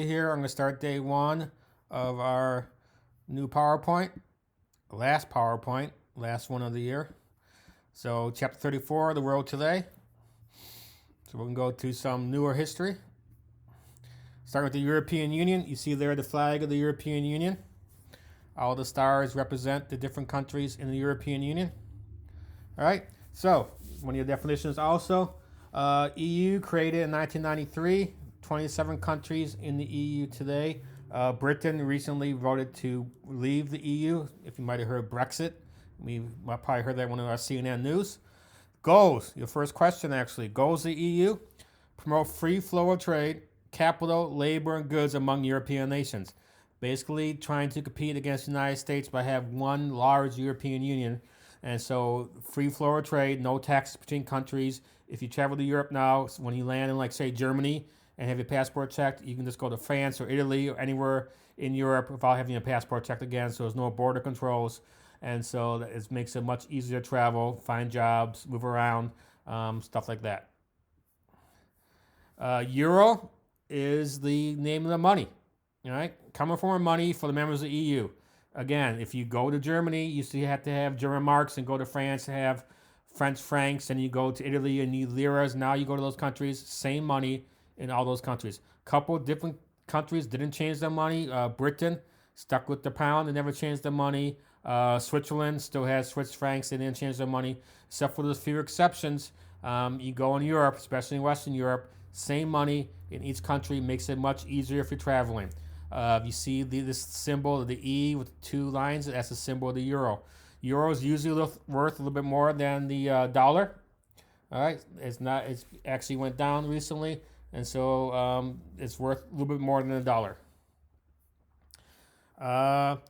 Here, I'm going to start day one of our new PowerPoint, last one of the year. So, chapter 34, the world today. So, we can go to some newer history. Starting with the European Union, you see there the flag of the European Union. All the stars represent the different countries in the European Union. All right, so one of your definitions also EU created in 1993. 27 countries in the EU today. Britain recently voted to leave the EU. If you might have heard Brexit, we probably heard that one of our CNN news. Goals, your first question actually. Goals of the EU: promote free flow of trade, capital, labor, and goods among European nations. Basically trying to compete against the United States by having one large European Union. And so free flow of trade, no taxes between countries. If you travel to Europe now, when you land in, like, say, Germany, and have your passport checked, you can just go to France or Italy or anywhere in Europe without having your passport checked again. So there's no border controls, and so it makes it much easier to travel, find jobs, move around, stuff like that. Euro is the name of the money. All right, common form of money for the members of the EU. Again, if you go to Germany, you still have to have German marks, and go to France to have French francs, and you go to Italy and need liras. Now you go to those countries, same money in all those countries. Couple different countries didn't change their money. Britain stuck with the pound, they never changed their money. Switzerland still has Swiss francs, they didn't change their money, except for those few exceptions. You go in Europe, especially in Western Europe, same money in each country, makes it much easier if you're traveling. You see this symbol of the E with two lines, that's the symbol of the euro. Euro is usually worth a little bit more than the dollar. All right, it's actually went down recently, and so it's worth a little bit more than a dollar. Common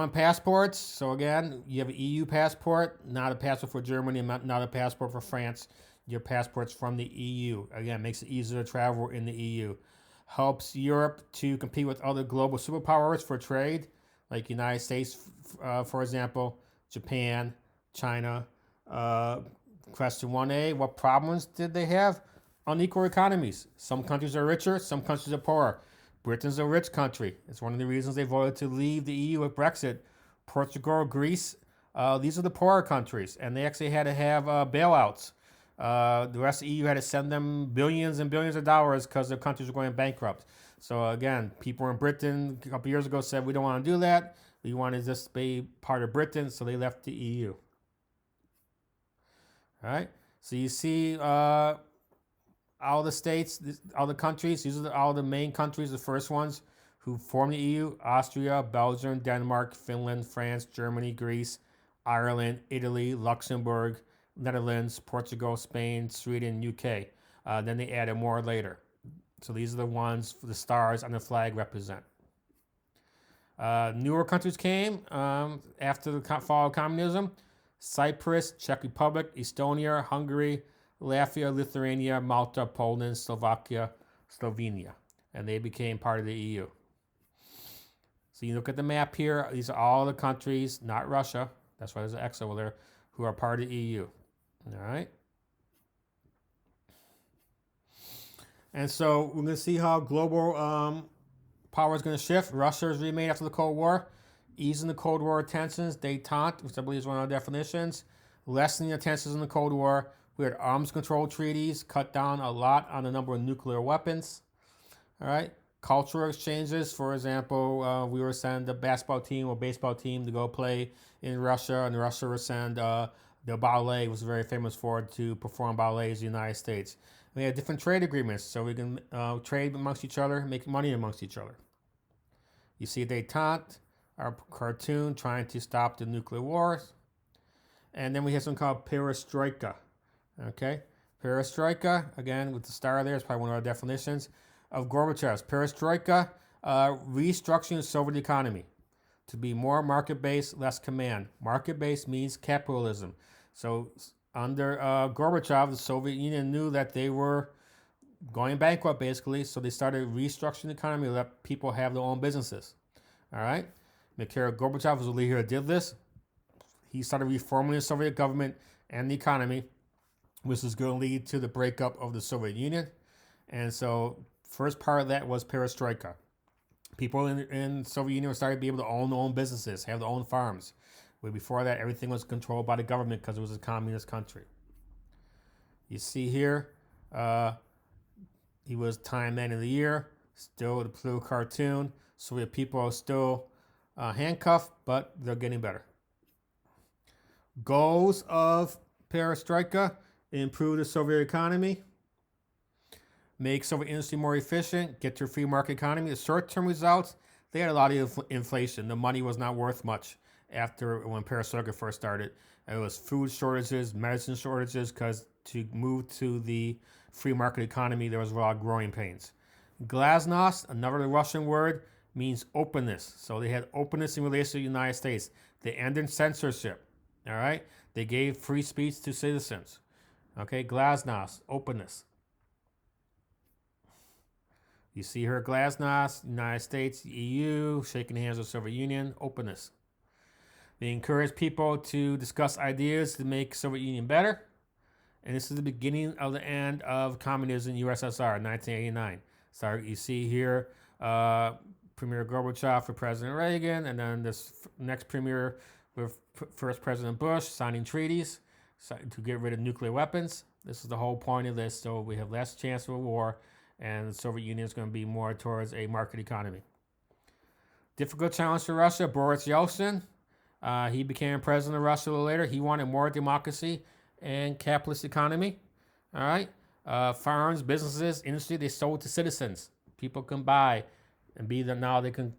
passports. So again, you have an EU passport, not a passport for Germany, not a passport for France. Your passport's from the EU. Again, makes it easier to travel in the EU. Helps Europe to compete with other global superpowers for trade, like United States, for example, Japan, China. Question 1A, what problems did they have? Unequal economies. Some countries are richer, some countries are poorer. Britain's a rich country. It's one of the reasons they voted to leave the EU with Brexit. Portugal, Greece, these are the poorer countries, and they actually had to have bailouts. The rest of the EU had to send them billions and billions of dollars because their countries were going bankrupt. So again, people in Britain a couple years ago said, we don't want to do that. We want to just be part of Britain, so they left the EU. All right, so you see all the states, all the countries, these are all the main countries, the first ones who formed the EU: Austria, Belgium, Denmark, Finland, France, Germany, Greece, Ireland, Italy, Luxembourg, Netherlands, Portugal, Spain, Sweden, UK. Then they added more later. So these are the ones the stars on the flag represent. Newer countries came after the fall of communism: Cyprus, Czech Republic, Estonia, Hungary, Latvia, Lithuania, Malta, Poland, Slovakia, Slovenia. And they became part of the EU. So you look at the map here, these are all the countries, not Russia, that's why there's an X over there, who are part of the EU. All right. And so we're going to see how global power is going to shift. Russia has remained after the Cold War, easing the Cold War tensions, détente, which I believe is one of our definitions, lessening the tensions in the Cold War. We had arms control treaties, cut down a lot on the number of nuclear weapons. All right. Cultural exchanges, for example, we were send a basketball team or baseball team to go play in Russia, and Russia would send the ballet, was very famous for, to perform ballets in the United States. We had different trade agreements, so we can trade amongst each other, make money amongst each other. You see détente, our cartoon trying to stop the nuclear wars. And then we have something called perestroika. Okay, perestroika, again, with the star there, is probably one of our definitions of Gorbachev's. Perestroika, restructuring the Soviet economy to be more market-based, less command. Market-based means capitalism. So under Gorbachev, the Soviet Union knew that they were going bankrupt, basically, so they started restructuring the economy to let people have their own businesses. All right? Mikhail Gorbachev was the leader who did this. He started reforming the Soviet government and the economy, which is going to lead to the breakup of the Soviet Union. And so First part of that was perestroika. People in Soviet Union started to be able to own their own businesses, have their own farms. Where before that, everything was controlled by the government because it was a communist country. You see here, he was Time Man of the Year, still the blue cartoon. Soviet people are still handcuffed, but they're getting better. Goals of perestroika: improve the Soviet economy, make Soviet industry more efficient, get to a free market economy. The short-term results, they had a lot of inflation. The money was not worth much after when perestroika first started. And it was food shortages, medicine shortages, because to move to the free market economy, there was a lot of growing pains. Glasnost, another Russian word, means openness. So they had openness in relation to the United States. They ended censorship. All right? They gave free speech to citizens. Okay, glasnost, openness. You see her, glasnost, United States, EU, shaking hands with Soviet Union, openness. They encourage people to discuss ideas to make Soviet Union better. And this is the beginning of the end of communism in USSR, 1989. So you see here, Premier Gorbachev for President Reagan, and then this next premier with first President Bush signing treaties to get rid of nuclear weapons. This is the whole point of this. So we have less chance of a war, and the Soviet Union is going to be more towards a market economy. Difficult challenge for Russia, Boris Yeltsin. He became president of Russia a little later. He wanted more democracy and capitalist economy. All right. Farms, businesses, industry, they sold to citizens. People can buy and now they can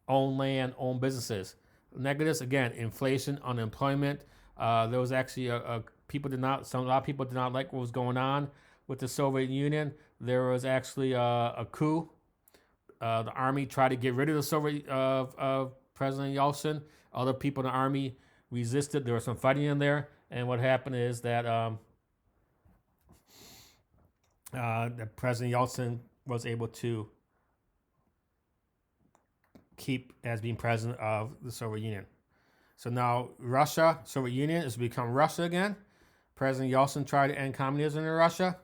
own land, own businesses. Negatives, again, inflation, unemployment. There was actually a lot of people did not like what was going on with the Soviet Union. There was actually a coup. The army tried to get rid of the Soviet of President Yeltsin. Other people in the army resisted. There was some fighting in there, and what happened is that President Yeltsin was able to keep as being president of the Soviet Union. So now Russia, Soviet Union, has become Russia again. President Yeltsin tried to end communism in Russia.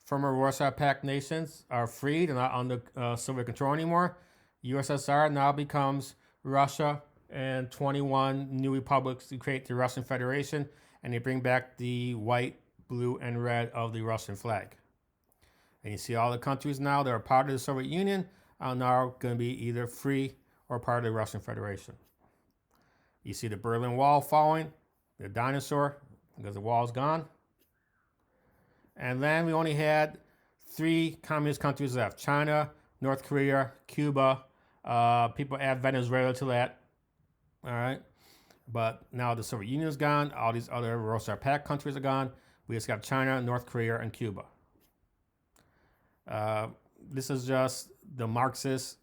Former Warsaw Pact nations are freed and not under Soviet control anymore. USSR now becomes Russia, and 21 new republics to create the Russian Federation, and they bring back the white, blue, and red of the Russian flag. And you see all the countries now that are part of the Soviet Union are now going to be either free or part of the Russian Federation. You see the Berlin Wall falling, the dinosaur, because the wall's gone. And then we only had 3 communist countries left: China, North Korea, Cuba. People add Venezuela to that. All right. But now the Soviet Union is gone. All these other Warsaw Pact countries are gone. We just got China, North Korea, and Cuba. This is just the Marxists.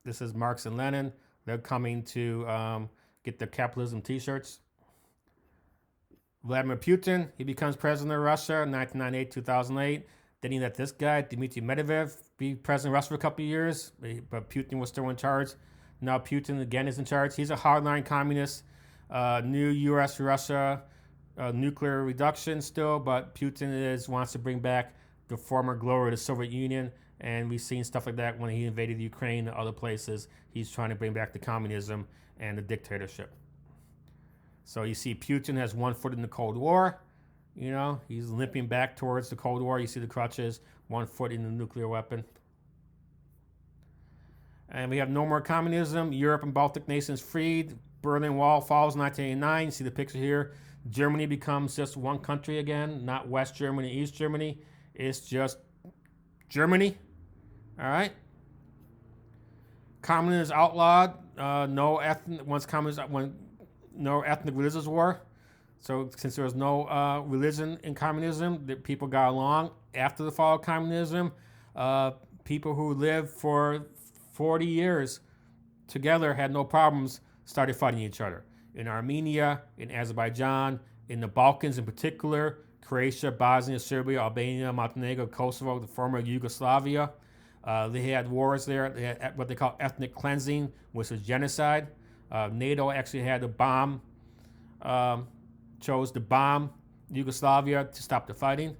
This is Marx and Lenin. They're coming to get their capitalism t-shirts. Vladimir Putin, he becomes president of Russia in 1998-2008. Then he let this guy, Dmitry Medvedev, be president of Russia for a couple of years, but Putin was still in charge. Now Putin again is in charge. He's a hardline communist. New U.S.-Russia nuclear reduction still, but Putin wants to bring back the former glory of the Soviet Union, and we've seen stuff like that when he invaded Ukraine and other places. He's trying to bring back the communism and the dictatorship. So you see Putin has one foot in the Cold War. You know, he's limping back towards the Cold War. You see the crutches, one foot in the nuclear weapon. And we have no more communism. Europe and Baltic nations freed. Berlin Wall falls in 1989. You see the picture here. Germany becomes just one country again, not West Germany, East Germany. It's just Germany. All right. Communism is outlawed. No ethnic religious war. So since there was no religion in communism, that people got along. After the fall of communism, people who lived for 40 years together had no problems, started fighting each other. In Armenia, in Azerbaijan, in the Balkans in particular, Croatia, Bosnia, Serbia, Albania, Montenegro, Kosovo, the former Yugoslavia. They had wars there. They had what they call ethnic cleansing, which was genocide. NATO actually had a bomb, chose to bomb Yugoslavia to stop the fighting.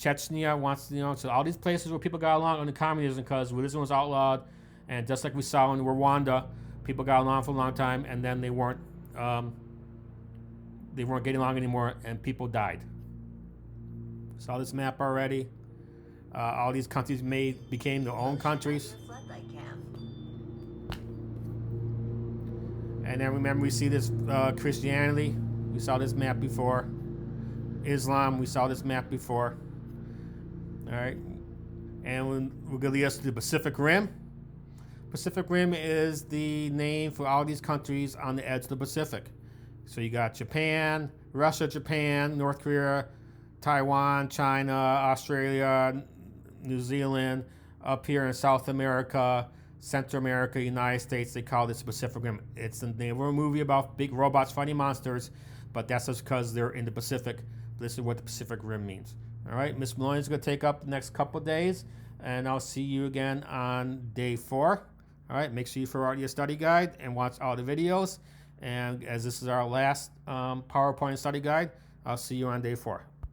Chechnya wants, so all these places where people got along under communism because Buddhism was outlawed, and just like we saw in Rwanda, people got along for a long time, and then they weren't getting along anymore, and people died. Saw this map already. All these countries became their own countries. And then remember, we see this Christianity. We saw this map before. Islam, we saw this map before. All right. And we're going to lead us to the Pacific Rim. Pacific Rim is the name for all these countries on the edge of the Pacific. So you got Japan, Russia, Japan, North Korea, Taiwan, China, Australia, New Zealand, up here in South America, Central America, United States. They call this the Pacific Rim. It's the name of a movie about big robots fighting monsters, but that's just because they're in the Pacific. This is what the Pacific Rim means. All right, Miss Maloney is going to take up the next couple of days, and I'll see you again on day 4. All right, make sure you fill out your study guide and watch all the videos. And as this is our last PowerPoint study guide, I'll see you on day 4.